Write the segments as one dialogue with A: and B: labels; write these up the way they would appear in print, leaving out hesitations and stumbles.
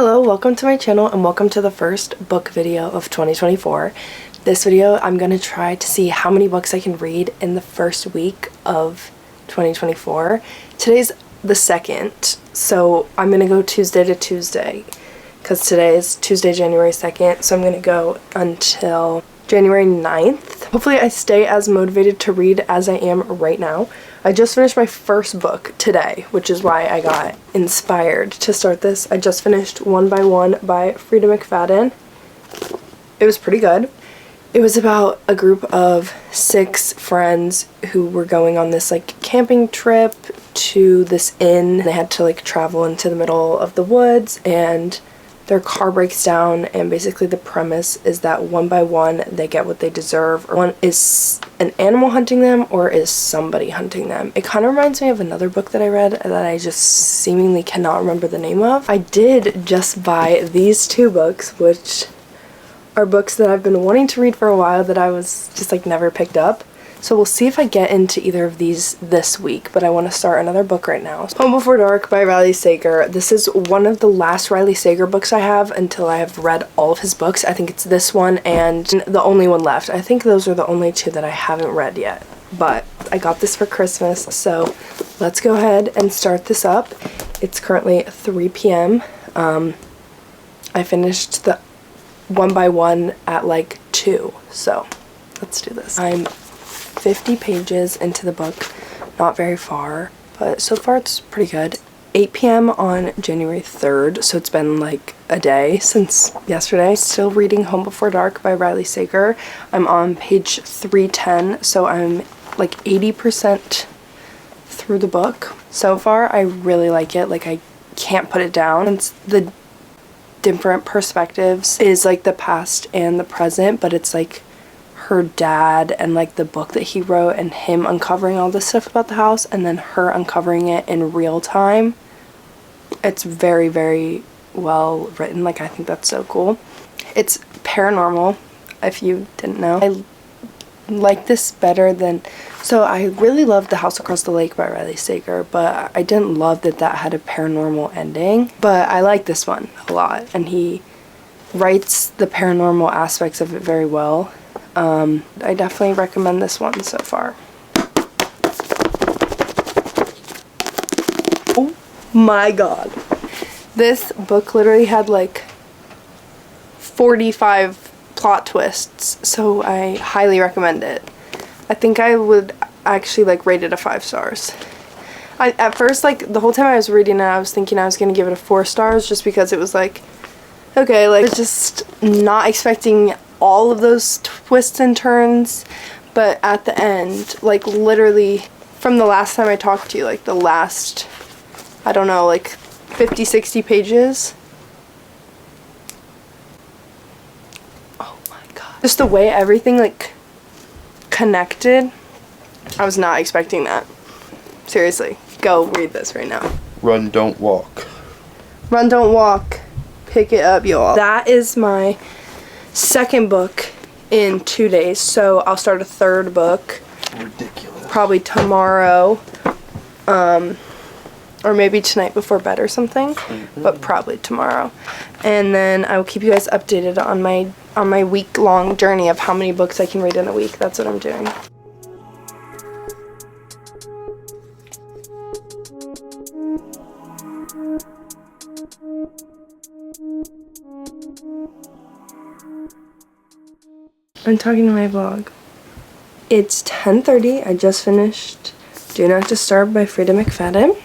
A: Hello, welcome to my channel and welcome to the first book video of 2024. This video I'm going to try to see how many books I can read in the first week of 2024. Today's the 2nd, so I'm going to go Tuesday to Tuesday because today is Tuesday, January 2nd, so I'm going to go until January 9th. Hopefully I stay as motivated to read as I am right now. I just finished my first book today, which is why I got inspired to start this. I just finished One by One by Frida McFadden. It was pretty good. It was about a group of 6 friends who were going on this like camping trip to this inn. They had to like travel into the middle of the woods and their car breaks down, and basically the premise is that one by one they get what they deserve. Or one is an animal hunting them or is somebody hunting them. It kind of reminds me of another book that I read that I just seemingly cannot remember the name of. I did just buy these 2 books, which are books that I've been wanting to read for a while that I was just like never picked up. So we'll see if I get into either of these this week, but I want to start another book right now. Home Before Dark by Riley Sager. This is one of the last Riley Sager books I have until I have read all of his books. I think it's this one and the only one left. I think those are the only 2 that I haven't read yet, but I got this for Christmas, so let's go ahead and start this up. It's currently 3 p.m. I finished the One by One at like 2, so let's do this. I'm 50 pages into the book, not very far, but so far it's pretty good. 8 p.m. on January 3rd, so it's been like a day since yesterday. Still reading Home Before Dark by Riley Sager. I'm on page 310, so I'm like 80% through the book. So far, I really like it. Like, I can't put it down. It's the different perspectives is like the past and the present, but it's like her dad and like the book that he wrote and him uncovering all this stuff about the house and then her uncovering it in real time. It's very, very well written. Like, I think that's so cool. It's paranormal, if you didn't know. I like this better than, so I really loved The House Across the Lake by Riley Sager, but I didn't love that that had a paranormal ending, but I like this one a lot and he writes the paranormal aspects of it very well. I definitely recommend this one so far. Oh my god. This book literally had like 45 plot twists, so I highly recommend it. I think I would actually like rate it a 5 stars. At first, like the whole time I was reading it, I was thinking I was gonna give it a 4 stars just because it was like, okay, like just not expecting all of those twists and turns, but at the end, like literally from the last time I talked to you, like the last, I don't know, like 50-60 pages. Oh my god. Just the way everything like connected, I was not expecting that. Seriously, go read this right now.
B: Run, don't walk.
A: Run, don't walk. Pick it up, y'all. That is my 2nd book in 2 days, so I'll start a 3rd book.
B: Ridiculous. Probably
A: tomorrow, or maybe tonight before bed or something, but probably tomorrow. And then I will keep you guys updated on my week-long journey of how many books I can read in a week. That's what I'm doing. I'm talking to my vlog. It's 10:30. I just finished Do Not Disturb by Frida McFadden,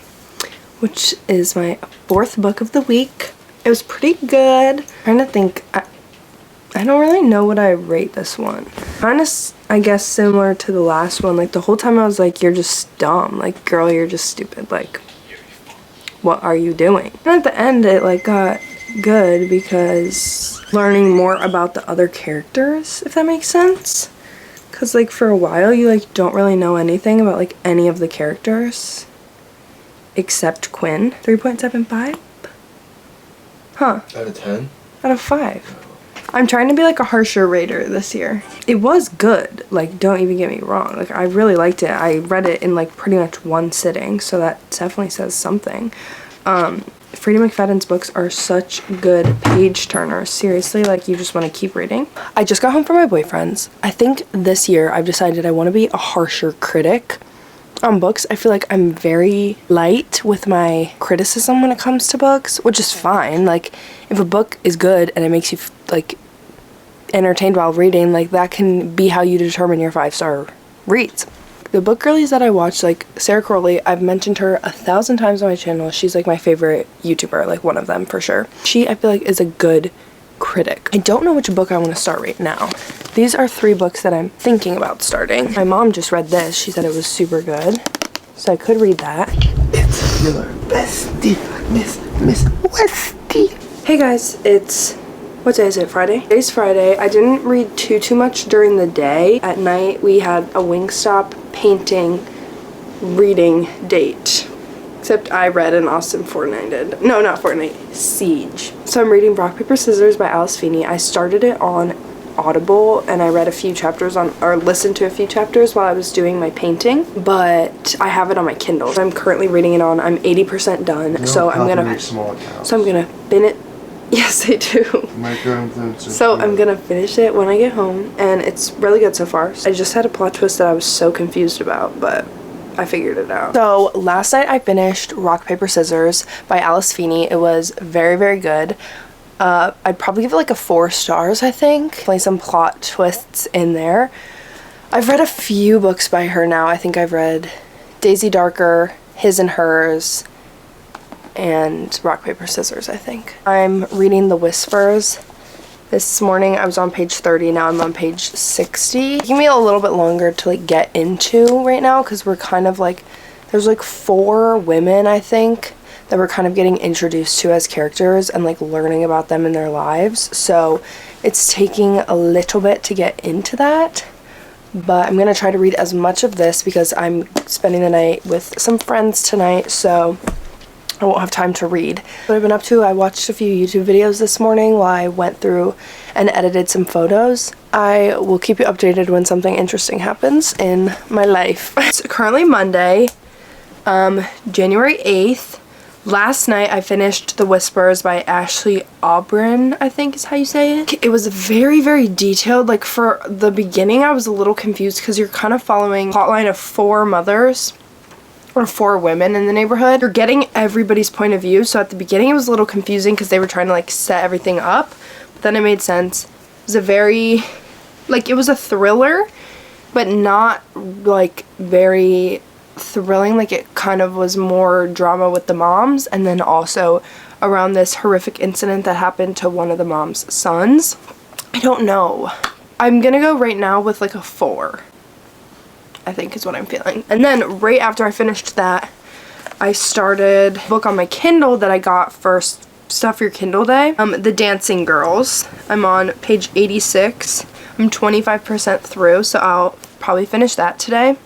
A: which is my 4th book of the week. It was pretty good. I'm trying to think. I don't really know what I rate this one. Kind of, I guess, similar to the last one. Like, the whole time I was like, you're just dumb. Like, girl, you're just stupid. Like, what are you doing? And at the end, it like got good because learning more about the other characters, if that makes sense. Because like for a while you like don't really know anything about like any of the characters except Quinn. 3.75? Huh.
B: Out of 10?
A: Out of 5. I'm trying to be like a harsher rater this year. It was good, like don't even get me wrong. Like I really liked it. I read it in like pretty much one sitting, so that definitely says something. Freida McFadden's books are such good page turners. Seriously, like you just want to keep reading. I just got home from my boyfriend's. I think this year I've decided I want to be a harsher critic on books. I feel like I'm very light with my criticism when it comes to books, which is fine. Like if a book is good and it makes you like entertained while reading, like that can be how you determine your 5-star reads. The book girlies that I watch, like Sarah Crowley, I've mentioned her 1,000 times on my channel. She's like my favorite YouTuber, like one of them for sure. She, I feel like, is a good critic. I don't know which book I want to start right now. These are 3 books that I'm thinking about starting. My mom just read this. She said it was super good, so I could read that.
B: It's your bestie, Miss Westie.
A: Hey guys, what day is it? Friday? Today's Friday. I didn't read too much during the day. At night, we had a Wingstop painting reading date. Except I read and Austin Fortnite did. No, not Fortnite. Siege. So I'm reading Rock, Paper, Scissors by Alice Feeney. I started it on Audible and I read a few chapters or listened to a few chapters while I was doing my painting, but I have it on my Kindle. I'm currently reading it on. I'm 80% done. So I'm gonna bin it. Yes, I do. So I'm gonna finish it when I get home, and it's really good so far. I just had a plot twist that I was so confused about, but I figured it out. So last night I finished Rock, Paper, Scissors by Alice Feeney. It was very, very good. I'd probably give it like a 4 stars, I think. Play some plot twists in there. I've read a few books by her now. I think I've read Daisy Darker, His and Hers, and Rock, Paper, Scissors, I think. I'm reading The Whispers. This morning I was on page 30, now I'm on page 60. It's taking me a little bit longer to like get into right now because we're kind of like, there's like 4 women, I think, that we're kind of getting introduced to as characters and like learning about them in their lives. So it's taking a little bit to get into that. But I'm gonna try to read as much of this because I'm spending the night with some friends tonight, so I won't have time to read. What I've been up to, I watched a few YouTube videos this morning while I went through and edited some photos. I will keep you updated when something interesting happens in my life. It's currently Monday, January 8th. Last night I finished The Whispers by Ashley Aubryn, I think is how you say it. It was very, very detailed. Like for the beginning I was a little confused because you're kind of following a plotline of 4 mothers or 4 women in the neighborhood. You're getting everybody's point of view, so at the beginning it was a little confusing because they were trying to like set everything up, but then it made sense. It was a very, like, it was a thriller, but not like very thrilling. Like it kind of was more drama with the moms, and then also around this horrific incident that happened to one of the mom's sons. I don't know. I'm gonna go right now with like a 4. I think is what I'm feeling. And then right after I finished that, I started a book on my Kindle that I got for Stuff Your Kindle Day. The Dancing Girls. I'm on page 86. I'm 25% through, so I'll probably finish that today.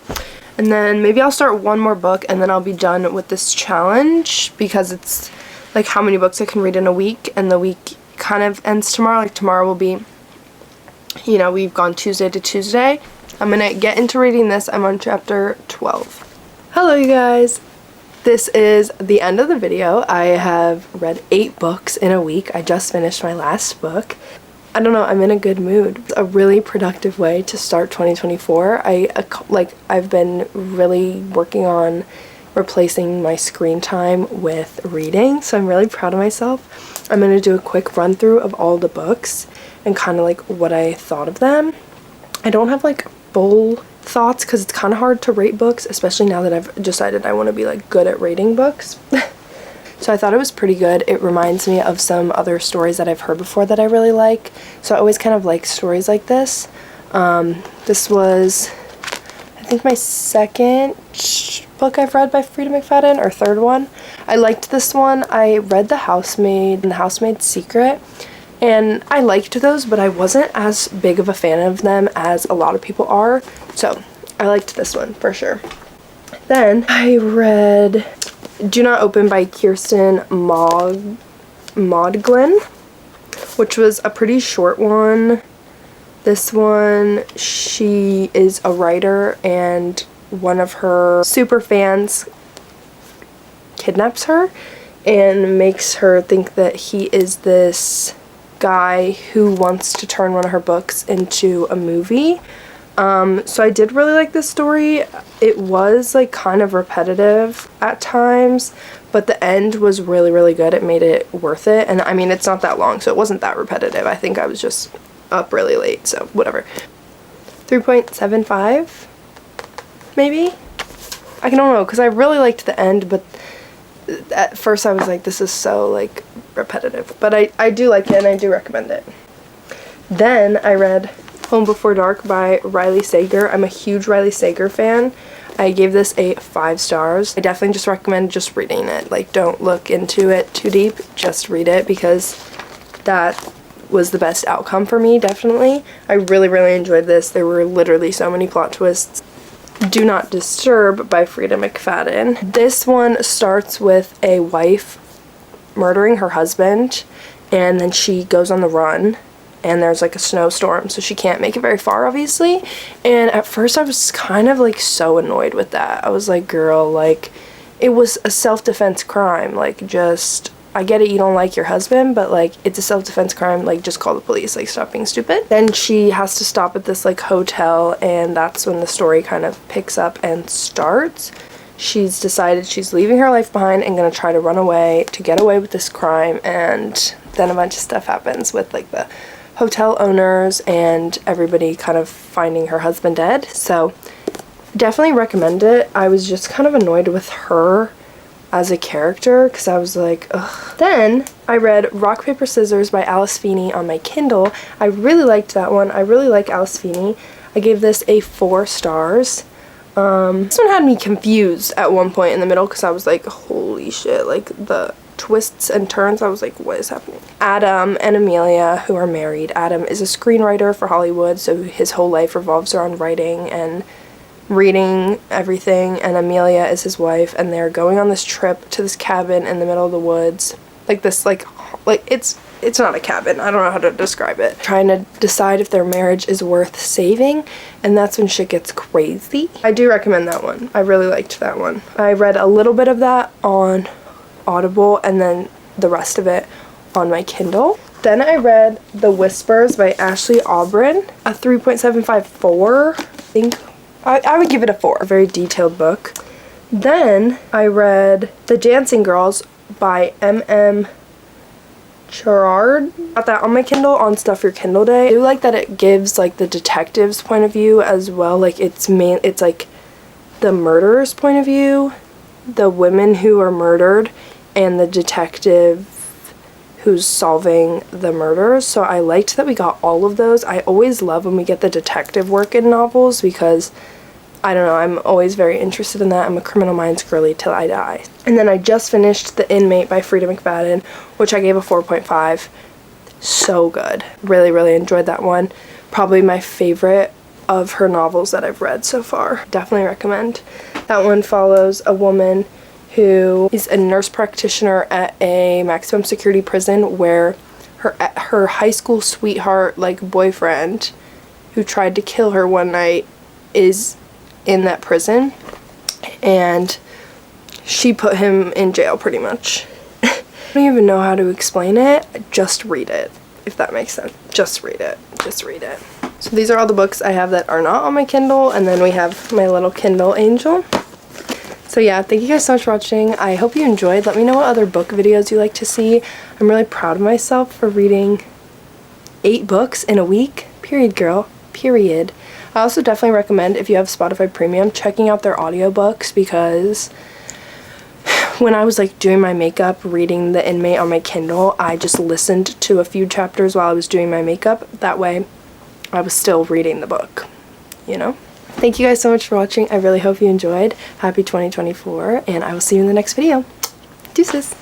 A: And then maybe I'll start one more book and then I'll be done with this challenge because it's like how many books I can read in a week, and the week kind of ends tomorrow. Like tomorrow will be, you know, we've gone Tuesday to Tuesday. I'm gonna get into reading this. I'm on chapter 12. Hello you guys. This is the end of the video. I have read 8 books in a week. I just finished my last book. I don't know, I'm in a good mood. It's a really productive way to start 2024. I've been really working on replacing my screen time with reading, so I'm really proud of myself. I'm gonna do a quick run through of all the books and kind of like what I thought of them. I don't have like full thoughts because it's kind of hard to rate books, especially now that I've decided I want to be like good at rating books. So I thought it was pretty good. It reminds me of some other stories that I've heard before that I really like. So I always kind of like stories like this. This was, I think, my 2nd book I've read by Freida McFadden, or 3rd one. I liked this one. I read The Housemaid and The Housemaid's Secret, and I liked those, but I wasn't as big of a fan of them as a lot of people are. So I liked this one for sure. Then I read Do Not Open by Kirsten Maudglin, which was a pretty short one. This one, she is a writer and one of her super fans kidnaps her and makes her think that he is this guy who wants to turn one of her books into a movie. So I did really like this story. It was like kind of repetitive at times, but the end was really, really good. It made it worth it. And I mean, it's not that long, so it wasn't that repetitive. I think I was just up really late, so whatever. 3.75 maybe? I don't know, because I really liked the end, but at first I was like, this is so like repetitive. But I do like it and I do recommend it. Then I read Home Before Dark by Riley Sager. I'm a huge Riley Sager fan. I gave this a 5 stars. I definitely just recommend just reading it. Like, don't look into it too deep. Just read it, because that was the best outcome for me, definitely. I really, really enjoyed this. There were literally so many plot twists. Do Not Disturb by Frida McFadden. This one starts with a wife murdering her husband, and then she goes on the run, and there's like a snowstorm, so she can't make it very far, obviously. And at first I was kind of like so annoyed with that. I was like, girl, like, it was a self-defense crime. Like, just, I get it, you don't like your husband, but like, it's a self-defense crime. Like, just call the police. Like, stop being stupid. Then she has to stop at this like hotel, and that's when the story kind of picks up and starts. She's decided she's leaving her life behind and gonna try to run away to get away with this crime, and then a bunch of stuff happens with like the hotel owners and everybody kind of finding her husband dead. So definitely recommend it. I was just kind of annoyed with her as a character, because I was like, ugh. Then I read Rock, Paper, Scissors by Alice Feeney on my Kindle. I really liked that one. I really like Alice Feeney. I gave this a 4 stars. This one had me confused at one point in the middle, because I was like, holy shit, like the twists and turns. I was like, what is happening? Adam and Amelia, who are married. Adam is a screenwriter for Hollywood, so his whole life revolves around writing and reading everything, and Amelia is his wife, and they're going on this trip to this cabin in the middle of the woods. Like this, like it's not a cabin, I don't know how to describe it. Trying to decide if their marriage is worth saving, and that's when shit gets crazy. I do recommend that one. I really liked that one. I read a little bit of that on Audible, and then the rest of it on my Kindle. Then I read The Whispers by Ashley Aubrey, a 3.754. I think I would give it a 4. A very detailed book. Then I read The Dancing Girls by M.M. Gerard. Got that on my Kindle on Stuff Your Kindle Day. I do like that it gives like the detective's point of view as well. Like it's like the murderer's point of view, the women who are murdered, and the detective who's solving the murders. So I liked that we got all of those. I always love when we get the detective work in novels, because I don't know, I'm always very interested in that. I'm a Criminal Minds girly till I die. And then I just finished The Inmate by Frida McFadden, which I gave a 4.5. So good. Really, really enjoyed that one. Probably my favorite of her novels that I've read so far. Definitely recommend. That one follows a woman who is a nurse practitioner at a maximum security prison, where her high school sweetheart, like boyfriend, who tried to kill her one night, is in that prison, and she put him in jail pretty much. I don't even know how to explain it. Just read it, if that makes sense. Just read it. Just read it. So these are all the books I have that are not on my Kindle, and then we have my little Kindle angel. So yeah, thank you guys so much for watching. I hope you enjoyed. Let me know what other book videos you like to see. I'm really proud of myself for reading 8 books in a week. Period, girl. Period. I also definitely recommend, if you have Spotify Premium, checking out their audiobooks, because when I was like doing my makeup, reading The Inmate on my Kindle, I just listened to a few chapters while I was doing my makeup. That way I was still reading the book, you know? Thank you guys so much for watching. I really hope you enjoyed. Happy 2024, and I will see you in the next video. Deuces.